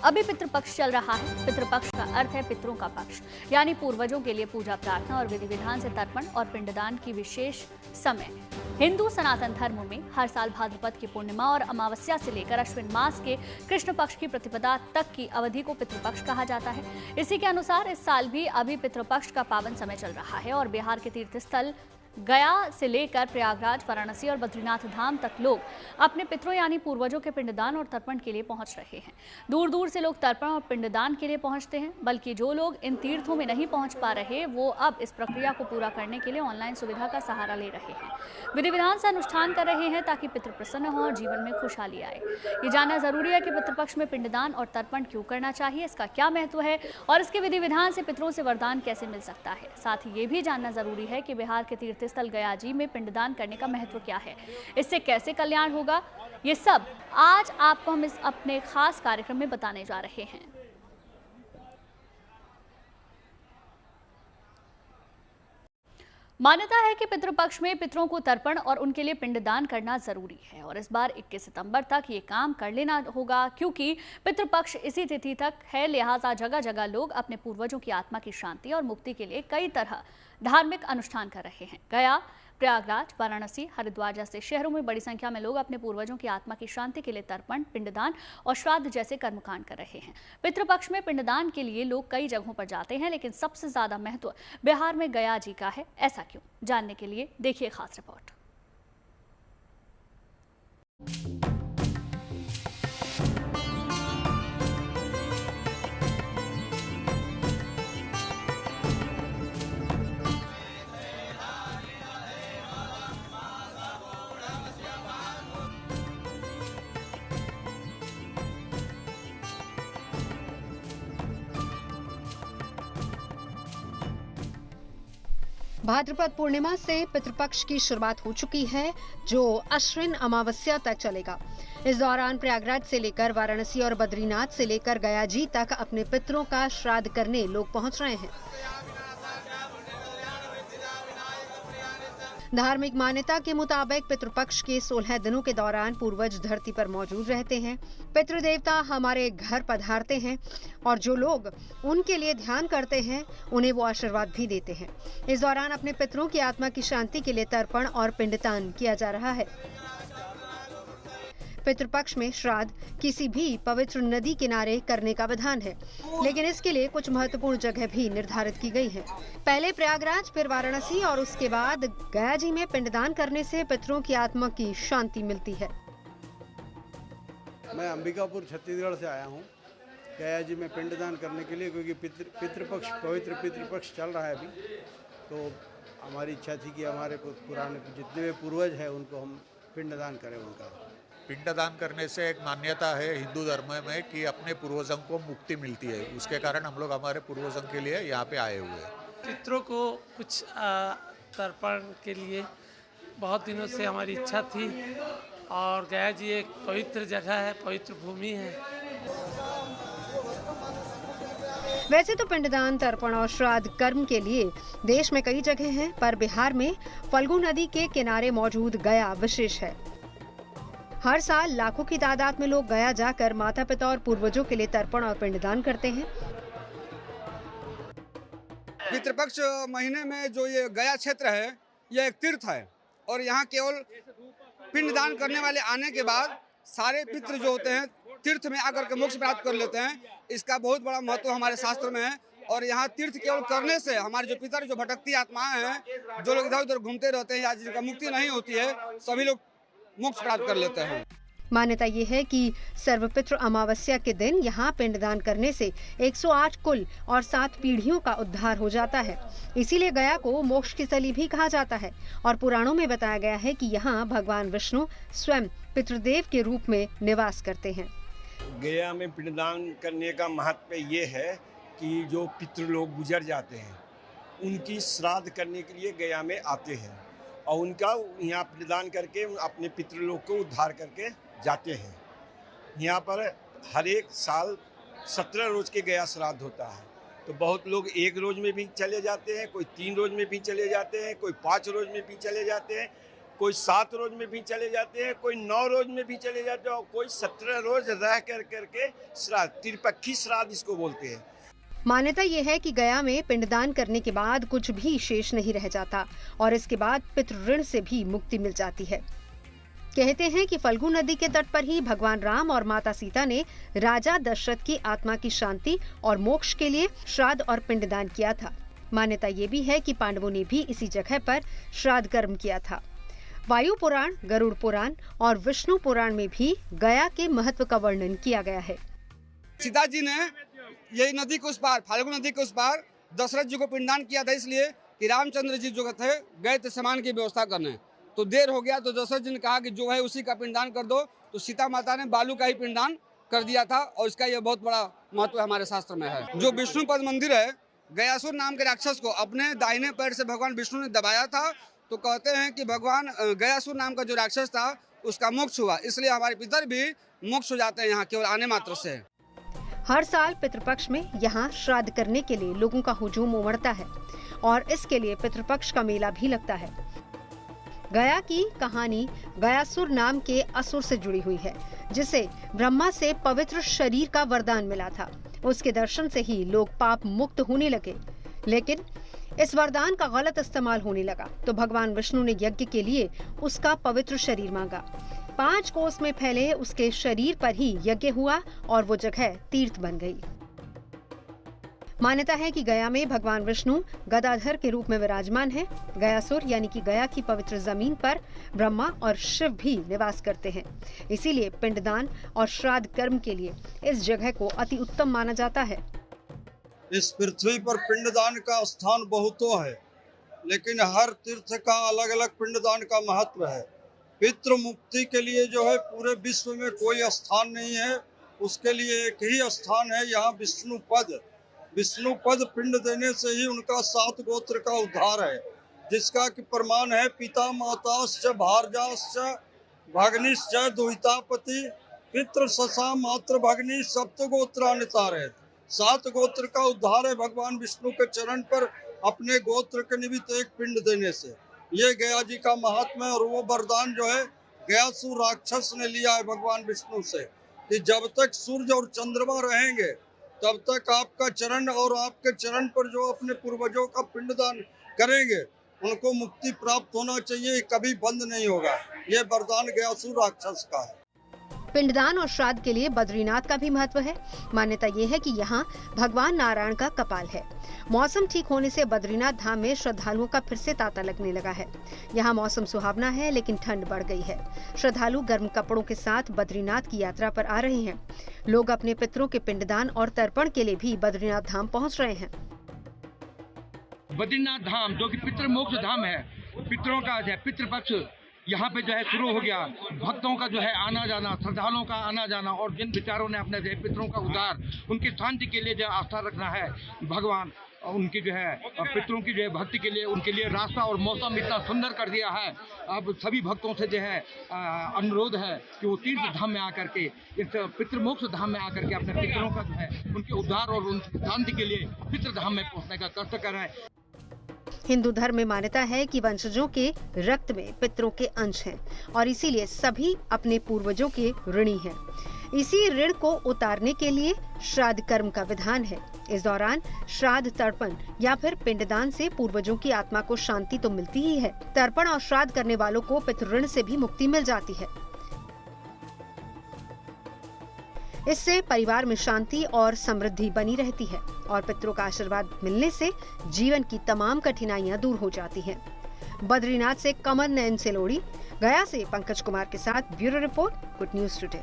अभी पितृपक्ष चल रहा है। पितृपक्ष का अर्थ है पितरों का पक्ष, यानी पूर्वजों के लिए पूजा प्रार्थना और विधि विधान से तर्पण और पिंडदान की विशेष समय। हिंदू सनातन धर्म में हर साल भाद्रपद की पूर्णिमा और अमावस्या से लेकर अश्विन मास के कृष्ण पक्ष की प्रतिपदा तक की अवधि को पितृपक्ष कहा जाता है। इसी के अनुसार इस साल भी अभी पितृपक्ष का पावन समय चल रहा है और बिहार के तीर्थ स्थल गया से लेकर प्रयागराज, वाराणसी और बद्रीनाथ धाम तक लोग अपने पितरों यानी पूर्वजों के पिंडदान और तर्पण के लिए पहुंच रहे हैं। दूर दूर से लोग तर्पण और पिंडदान के लिए पहुंचते हैं, बल्कि जो लोग इन तीर्थों में नहीं पहुंच पा रहे वो अब इस प्रक्रिया को पूरा करने के लिए ऑनलाइन सुविधा का सहारा ले रहे हैं, विधि विधान से अनुष्ठान कर रहे हैं ताकि पितृ प्रसन्न हो और जीवन में खुशहाली आए। ये जानना जरूरी है कि पितृपक्ष में पिंडदान और तर्पण क्यों करना चाहिए, इसका क्या महत्व है और इसके विधि विधान से पितरों से वरदान कैसे मिल सकता है। साथ ही ये भी जानना जरूरी है कि बिहार के तीर्थ स्थल गया जी में पिंडदान करने का महत्व क्या है, इससे कैसे कल्याण होगा, ये सब आज आपको हम इस अपने खास कार्यक्रम में बताने जा रहे हैं। मान्यता है कि पितृपक्ष में पितरों को तर्पण और उनके लिए पिंडदान करना जरूरी है और इस बार 21 सितंबर तक ये काम कर लेना होगा, क्योंकि पितृपक्ष इसी तिथि तक है। लिहाजा जगह जगह लोग अपने पूर्वजों की आत्मा की शांति और मुक्ति के लिए कई तरह धार्मिक अनुष्ठान कर रहे हैं। गया, प्रयागराज, वाराणसी, हरिद्वार जैसे शहरों में बड़ी संख्या में लोग अपने पूर्वजों की आत्मा की शांति के लिए तर्पण, पिंडदान और श्राद्ध जैसे कर्मकांड कर रहे हैं। पितृपक्ष में पिंडदान के लिए लोग कई जगहों पर जाते हैं, लेकिन सबसे ज्यादा महत्व बिहार में गया जी का है। ऐसा क्यों, जानने के लिए देखिए खास रिपोर्ट। भाद्रपद पूर्णिमा से पितृपक्ष की शुरुआत हो चुकी है, जो अश्विन अमावस्या तक चलेगा। इस दौरान प्रयागराज से लेकर वाराणसी और बद्रीनाथ से लेकर गया जी तक अपने पितरों का श्राद्ध करने लोग पहुंच रहे हैं। धार्मिक मान्यता के मुताबिक पितृपक्ष के 16 दिनों के दौरान पूर्वज धरती पर मौजूद रहते हैं। पितृदेवता हमारे घर पधारते हैं और जो लोग उनके लिए ध्यान करते हैं उन्हें वो आशीर्वाद भी देते हैं। इस दौरान अपने पितरों की आत्मा की शांति के लिए तर्पण और पिंडदान किया जा रहा है। पितृपक्ष में श्राद्ध किसी भी पवित्र नदी किनारे करने का विधान है, लेकिन इसके लिए कुछ महत्वपूर्ण जगह भी निर्धारित की गई है। पहले प्रयागराज, फिर वाराणसी और उसके बाद गया जी में पिंडदान करने से पितरों की आत्मा की शांति मिलती है। मैं अंबिकापुर छत्तीसगढ़ से आया हूँ गया जी में पिंडदान करने के लिए, क्योंकि पितृपक्ष पवित्र पितृपक्ष चल रहा है अभी। तो हमारी इच्छा थी कि हमारे पुराने जितने भी पूर्वज हैं उनको हम पिंडदान करें। उनका पिंडदान करने से एक मान्यता है हिंदू धर्म में कि अपने पूर्वजों को मुक्ति मिलती है। उसके कारण हम लोग हमारे पूर्वजों के लिए यहाँ पे आए हुए हैं। पितरों को कुछ तर्पण के लिए बहुत दिनों से हमारी इच्छा थी और गया जी एक पवित्र जगह है, पवित्र भूमि है। वैसे तो पिंडदान, तर्पण और श्राद्ध कर्म के लिए देश में कई जगह हैं, पर बिहार में फल्गु नदी के किनारे मौजूद गया विशेष है। हर साल लाखों की तादाद में लोग गया जाकर माता पिता और पूर्वजों के लिए तर्पण और पिंडदान करते हैं। पितृपक्ष महीने में जो ये गया क्षेत्र है, यह एक तीर्थ है और यहाँ केवल पिंडदान करने वाले आने के बाद सारे पितृ जो होते हैं तीर्थ में आकर के मोक्ष प्राप्त कर लेते हैं। इसका बहुत बड़ा महत्व हमारे शास्त्र में है और यहाँ तीर्थ केवल करने से हमारे जो पितर, जो भटकती आत्माएं हैं, जो लोग इधर उधर घूमते रहते हैं या जिनका मुक्ति नहीं होती है, सभी लोग मोक्ष प्राप्त कर लेते हैं। मान्यता ये है कि सर्वपितृ अमावस्या के दिन यहाँ पिंडदान करने से 108 कुल और 7 पीढ़ियों का उद्धार हो जाता है। इसीलिए गया को मोक्ष की स्थली भी कहा जाता है और पुराणों में बताया गया है कि यहाँ भगवान विष्णु स्वयं पितृदेव के रूप में निवास करते हैं। गया में पिंडदान करने का महत्व ये है कि जो पितृ लोग गुजर जाते हैं उनकी श्राद्ध करने के लिए गया में आते हैं और उनका यहाँ पिंडदान करके अपने पितृलोक को उद्धार करके जाते हैं। यहाँ पर हर एक साल 17 रोज के गया श्राद्ध होता है, तो बहुत लोग 1 रोज में भी चले जाते हैं, कोई 3 रोज में भी चले जाते हैं, कोई 5 रोज में भी चले जाते हैं। कोई 7 रोज में भी चले जाते हैं, कोई 9 रोज में भी चले जाते हैं और कोई 17 रोज रह करके श्राद्ध, त्रिपक्षी श्राद्ध इसको बोलते हैं। मान्यता ये है कि गया में पिंडदान करने के बाद कुछ भी शेष नहीं रह जाता और इसके बाद पितृ ऋण से भी मुक्ति मिल जाती है। कहते हैं कि फल्गु नदी के तट पर ही भगवान राम और माता सीता ने राजा दशरथ की आत्मा की शांति और मोक्ष के लिए श्राद्ध और पिंडदान किया था। मान्यता ये भी है कि पांडवों ने भी इसी जगह पर श्राद्ध कर्म किया था। वायु पुराण, गरुड़ पुराण और विष्णु पुराण में भी गया के महत्व का वर्णन किया गया है। सीता जी ने यही नदी के उस पार, फाल्गु नदी के उस पार दशरथ जी को पिंडदान किया था, इसलिए कि रामचंद्र जी जो थे गए थे सामान की व्यवस्था करने, तो देर हो गया तो दशरथ जी ने कहा कि जो है उसी का पिंडदान कर दो, तो सीता माता ने बालू का ही पिंडदान कर दिया था और इसका यह बहुत बड़ा महत्व हमारे शास्त्र में है। जो विष्णुपद मंदिर है, गयासुर नाम के राक्षस को अपने दाहिने पैर से भगवान विष्णु ने दबाया था, तो कहते हैं कि भगवान गयासुर नाम का जो राक्षस था उसका मोक्ष हुआ, इसलिए हमारे पितर भी मोक्ष हो जाते हैं यहाँ केवल आने मात्र से। हर साल पितृपक्ष में यहाँ श्राद्ध करने के लिए लोगों का हुजूम उमड़ता है और इसके लिए पितृपक्ष का मेला भी लगता है। गया की कहानी गयासुर नाम के असुर से जुड़ी हुई है, जिसे ब्रह्मा से पवित्र शरीर का वरदान मिला था। उसके दर्शन से ही लोग पाप मुक्त होने लगे, लेकिन इस वरदान का गलत इस्तेमाल होने लगा तो भगवान विष्णु ने यज्ञ के लिए उसका पवित्र शरीर मांगा। 5 कोस में फैले उसके शरीर पर ही यज्ञ हुआ और वो जगह तीर्थ बन गई। मान्यता है कि गया में भगवान विष्णु गदाधर के रूप में विराजमान है। गयासुर यानी कि गया की पवित्र जमीन पर ब्रह्मा और शिव भी निवास करते हैं, इसीलिए पिंडदान और श्राद्ध कर्म के लिए इस जगह को अति उत्तम माना जाता है। इस पृथ्वी पर पिंडदान का स्थान बहुतों है, लेकिन हर तीर्थ का अलग अलग पिंडदान का महत्व है। पितृ मुक्ति के लिए जो है पूरे विश्व में कोई स्थान नहीं है, उसके लिए एक ही स्थान है, यहाँ विष्णुपद। विष्णुपद पिंड देने से ही उनका 7 गोत्र का उद्धार है, जिसका कि प्रमाण है पिता माताश्च भार्याश्च भग्निश्च दुहितापति पितृ ससा मातृ भग्नि सप्त गोत्रानुसार है। 7 गोत्र का उद्धार है भगवान विष्णु के चरण पर अपने गोत्र के निमित्त एक पिंड देने से। ये गया जी का महात्मा है और वो वरदान जो है गयासुर राक्षस ने लिया है भगवान विष्णु से कि जब तक सूर्य और चंद्रमा रहेंगे तब तक आपका चरण और आपके चरण पर जो अपने पूर्वजों का पिंडदान करेंगे उनको मुक्ति प्राप्त होना चाहिए, कभी बंद नहीं होगा। ये वरदान गयासुर राक्षस का है। पिंडदान और श्राद्ध के लिए बद्रीनाथ का भी महत्व है। मान्यता ये है कि यहाँ भगवान नारायण का कपाल है। मौसम ठीक होने से बद्रीनाथ धाम में श्रद्धालुओं का फिर से तांता लगने लगा है। यहाँ मौसम सुहावना है, लेकिन ठंड बढ़ गई है। श्रद्धालु गर्म कपड़ों के साथ बद्रीनाथ की यात्रा पर आ रहे हैं। लोग अपने पितरों के पिंडदान और तर्पण के लिए भी बद्रीनाथ धाम पहुँच रहे हैं। बद्रीनाथ धाम जो कि पितृ मोक्ष धाम है, पितरों का है पितृपक्ष यहाँ पे जो है शुरू हो गया। भक्तों का जो है आना जाना, श्रद्धालुओं का आना जाना और जिन विचारों ने अपने पितरों का उद्धार, उनकी शांति के लिए जो आस्था रखना है, भगवान उनकी जो है पितरों की जो है भक्ति के लिए उनके लिए रास्ता और मौसम इतना सुंदर कर दिया है। अब सभी भक्तों से जो है अनुरोध है कि वो तीर्थ धाम में आकर के, इस पितृमोक्ष धाम में आकर के अपने पितरों का जो है उनके उद्धार और उनकी शांति के लिए पितृ धाम में पहुँचने का कष्ट करें। हिंदू धर्म में मान्यता है कि वंशजों के रक्त में पितरों के अंश हैं और इसीलिए सभी अपने पूर्वजों के ऋणी हैं। इसी ऋण को उतारने के लिए श्राद्ध कर्म का विधान है। इस दौरान श्राद्ध तर्पण या फिर पिंडदान से पूर्वजों की आत्मा को शांति तो मिलती ही है, तर्पण और श्राद्ध करने वालों को पितृ ऋण से भी मुक्ति मिल जाती है। इससे परिवार में शांति और समृद्धि बनी रहती है और पितरों का आशीर्वाद मिलने से जीवन की तमाम कठिनाइयां दूर हो जाती हैं। बद्रीनाथ से कमल नयन सेलोड़ी, गया से पंकज कुमार के साथ bureau report, good news today.